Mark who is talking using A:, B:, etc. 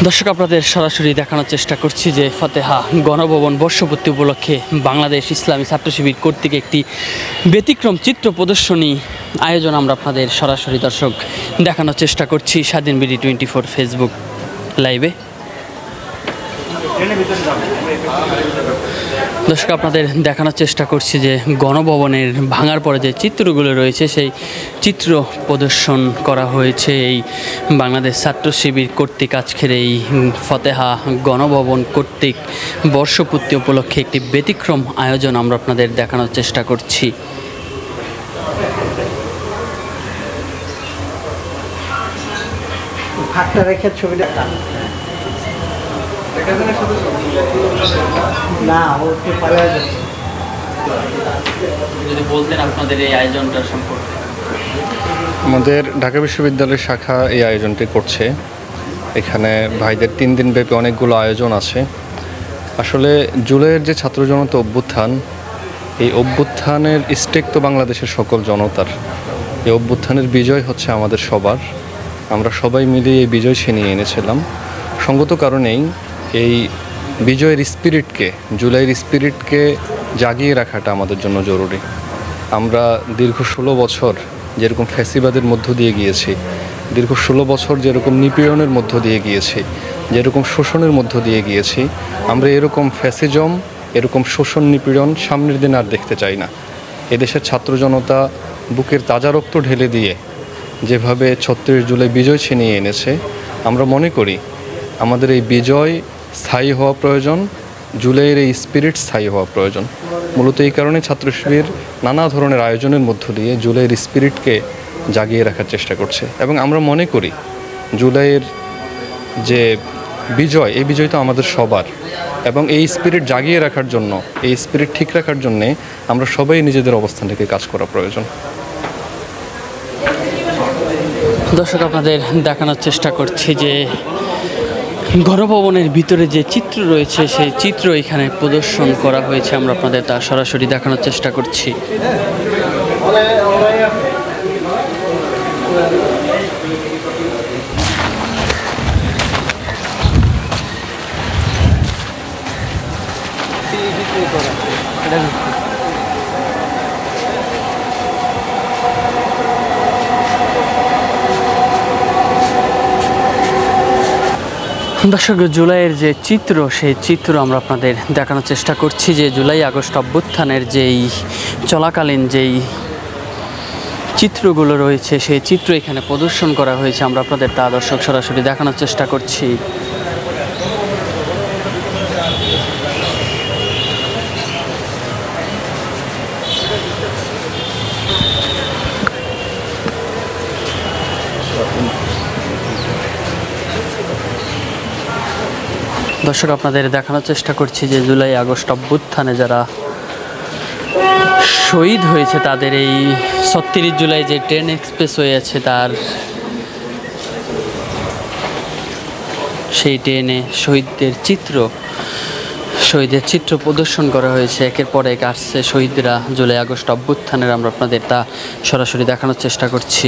A: দর্শক আপনাদের সরাসরি দেখানোর চেষ্টা করছি যে ফতেহা গণভবন বর্ষপূর্তি উপলক্ষে বাংলাদেশ ইসলামী ছাত্র শিবির কর্তৃক একটি ব্যতিক্রম চিত্র প্রদর্শনী আয়োজন আমরা আপনাদের সরাসরি দর্শক দেখানোর চেষ্টা করছি স্বাধীন বিডি 24 ফেসবুক লাইভে। দর্শক আপনাদের দেখানোর চেষ্টা করছি যে গণভবনের ভাঙার পরে যে চিত্রগুলো রয়েছে সেই চিত্র প্রদর্শন করা হয়েছে এই বাংলাদেশ ছাত্র শিবির কর্তৃক আজকের এই ফতেহা গণভবন কর্তৃক বর্ষপূর্তি উপলক্ষে একটি ব্যতিক্রম আয়োজন আমরা আপনাদের দেখানোর চেষ্টা করছি। যদি বলতেন আপনাদের এই আয়োজনটা সম্পর্কে।
B: আমাদের ঢাকা বিশ্ববিদ্যালয়ের শাখা এই আয়োজনটি করছে। এখানে ভাইদের 3 দিন ব্যাপী অনেকগুলো আয়োজন আছে। আসলে জুলাইয়ের যে ছাত্র জনতা অভ্যুত্থান, এই অভ্যুত্থানের স্টেক তো বাংলাদেশের সকল জনতার। এই অভ্যুত্থানের বিজয় হচ্ছে আমাদের সবার। আমরা সবাই মিলে এই বিজয় ছিনিয়ে এনেছিলাম। সঙ্গত কারণেই এই বিজয়ের স্পিরিটকে, জুলাইয়ের স্পিরিটকে জাগিয়ে রাখাটা আমাদের জন্য জরুরি। আমরা দীর্ঘ 16 বছর যেরকম ফ্যাসিবাদের মধ্য দিয়ে গিয়েছি, দীর্ঘ 16 বছর যেরকম নিপীড়নের মধ্য দিয়ে গিয়েছি, যেরকম শোষণের মধ্য দিয়ে গিয়েছি, আমরা এরকম ফ্যাসিজম, এরকম শোষণ নিপীড়ন সামনের দিন আর দেখতে চাই না। এদেশের ছাত্র জনতা বুকের তাজা রক্ত ঢেলে দিয়ে যেভাবে 36 জুলাই বিজয় ছিনিয়ে এনেছে, আমরা মনে করি আমাদের এই বিজয় স্থায়ী হওয়া প্রয়োজন, জুলাইয়ের এই স্পিরিট স্থায়ী হওয়া প্রয়োজন। মূলত এই কারণে ছাত্র শিবির নানা ধরনের আয়োজনের মধ্য দিয়ে জুলাইয়ের স্পিরিটকে জাগিয়ে রাখার চেষ্টা করছে। এবং আমরা মনে করি জুলাইয়ের যে বিজয়, এই বিজয় তো আমাদের সবার। এবং এই স্পিরিট জাগিয়ে রাখার জন্য, এই স্পিরিট ঠিক রাখার জন্যে আমরা সবাই নিজেদের অবস্থান থেকে কাজ করা প্রয়োজন।
A: দর্শক আপনাদের দেখানোর চেষ্টা করছি যে গণভবনের ভিতরে যে চিত্র রয়েছে সেই চিত্র এখানে প্রদর্শন করা হয়েছে। আমরা আপনাদের তা সরাসরি দেখানোর চেষ্টা করছি। দর্শক জুলাইয়ের যে চিত্র, সেই চিত্র আমরা আপনাদের দেখানোর চেষ্টা করছি যে জুলাই আগস্ট অভ্যুত্থানের যেই চলাকালীন যেই চিত্রগুলো রয়েছে সেই চিত্র এখানে প্রদর্শন করা হয়েছে। আমরা আপনাদের তা দর্শক সরাসরি দেখানোর চেষ্টা করছি। দর্শক আপনাদের দেখানোর চেষ্টা করছি যে জুলাই আগস্ট অভ্যুত্থানে যারা শহীদ হয়েছে তাদের এই 36 জুলাই যে ট্রেন এক্সপ্রেসওয়ে আছে তার সেই ট্রেনে শহীদের চিত্র প্রদর্শন করা হয়েছে। একের পর এক আসছে শহীদরা জুলাই আগস্ট অভ্যুত্থানের। আমরা আপনাদের তা সরাসরি দেখানোর চেষ্টা করছি।